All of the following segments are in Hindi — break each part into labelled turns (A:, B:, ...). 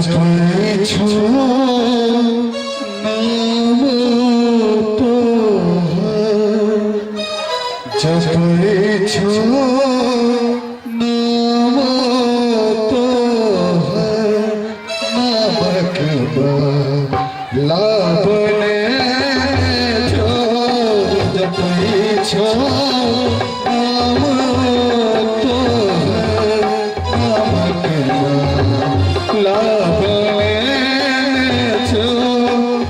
A: जपई छो नाम तो जपई छो नाम तो नामक लाभने छो जपई छो नाम तो नामक लाभने छो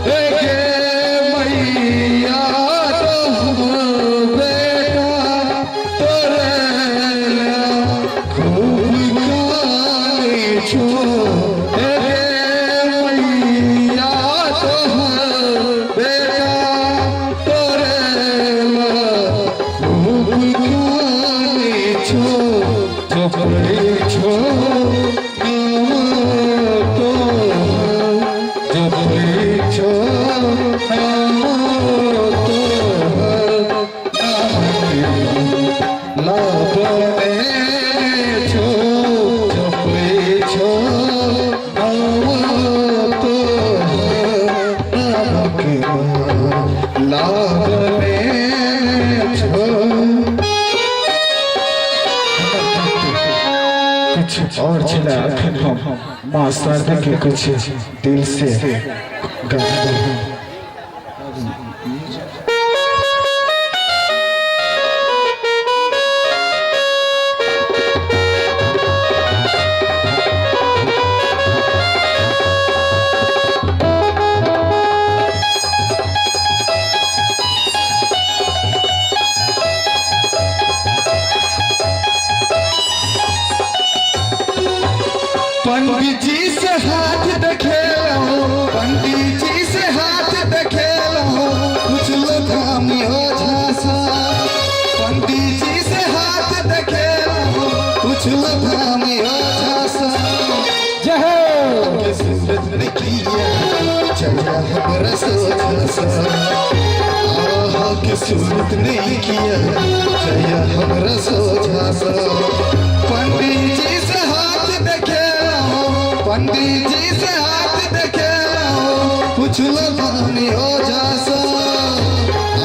A: गे मैया तो बेटा तोरे खूब गाई छो गे मैया तो बेटा तोरे खूब गाई छो जपई छो और चला हम मास्टर के कुछ दिल से गाना पंडित जी से हाथ देखे लो, पंडित जी से हाथ देखे लो, कुछ लोग हामी हो झांसा। पंडित जी से हाथ देखे लो, कुछ लोग हामी हो झांसा। जय सूरज ने किया जया हमारा सोचा आहा के सूरज ने किया जया हमारा सोचा। पंडित जी से हाथ देखे, पंडित जी से हाथ देखे कुछ लोग हामी हो जासा।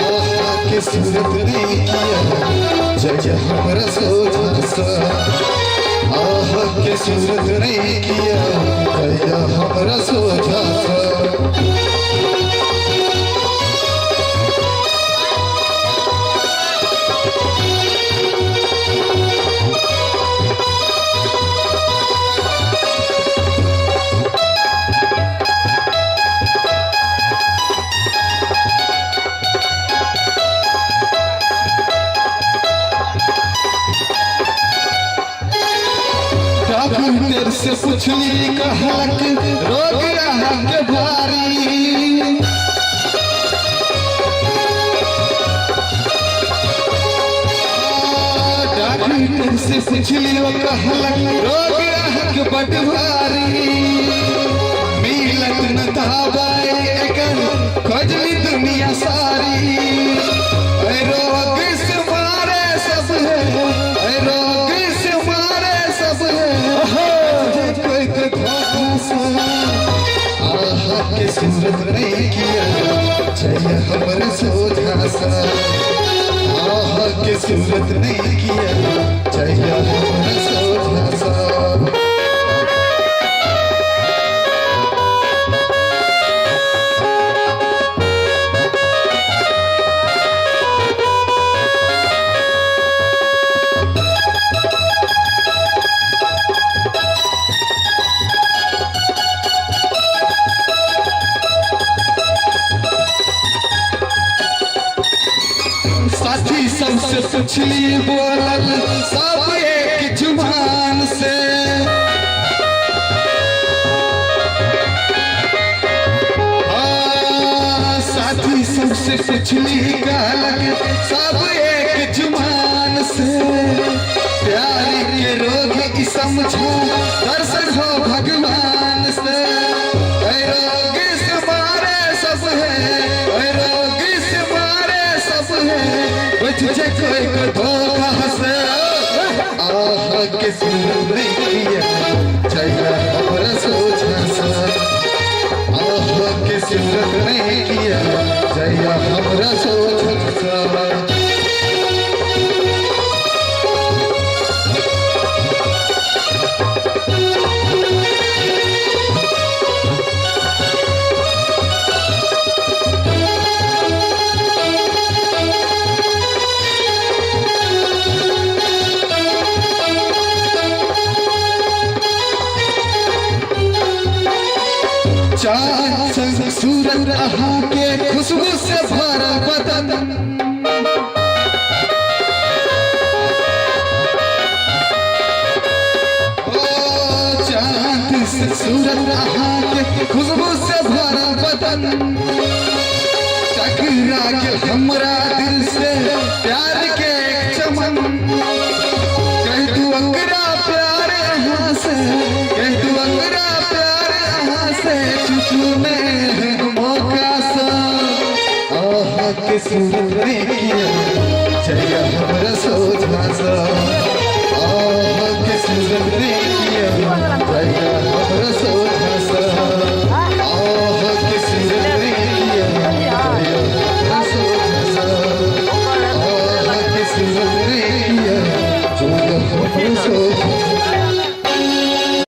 A: आहा के सूरत ने किया जय हमरा सोचा। आहा के सूरत ने किया जय हमरा सोचा। डॉक्टर से पूछली कहलक रोग के भारी। डॉक्टर से पूछली वो कहलक रोग के बड़ भारी। मिलत न दवाई एकर खोजली दुनिया सारी। रोग से मारे सब है, रोग से मारे सब है। आहा के सूरत ने किया जय हमर सोझा। आहा के सूरत ने किया जय हमर सोझा। साथी सबसे पूछली बोलल सब एक जुबान से। साथी सबसे पूछली कहलक सब एक जुबान से। प्यार के रोग की समझो दर्शन हो भगवान से। रोग से मारे सब है, रोग से मारे सब है। तुझे कोई को धोखा से आहा के सूरत ने किया जय हमरा सोचा। चांद संग सूरत अहाँ के खुशबू से भरा बदन सूरत अहाँ के खुशबू से भरा बदन टकरा के हमरा दिल से प्यार के एक चमन कह तू अंगरा प्यार यहाँ से कह तू अंगरा प्यार यहाँ से चुचू में मौका सा आहा के सूरत देखिए जया हमरा सोचा सा आहा के सूरत देखिए जया हमरा सोचा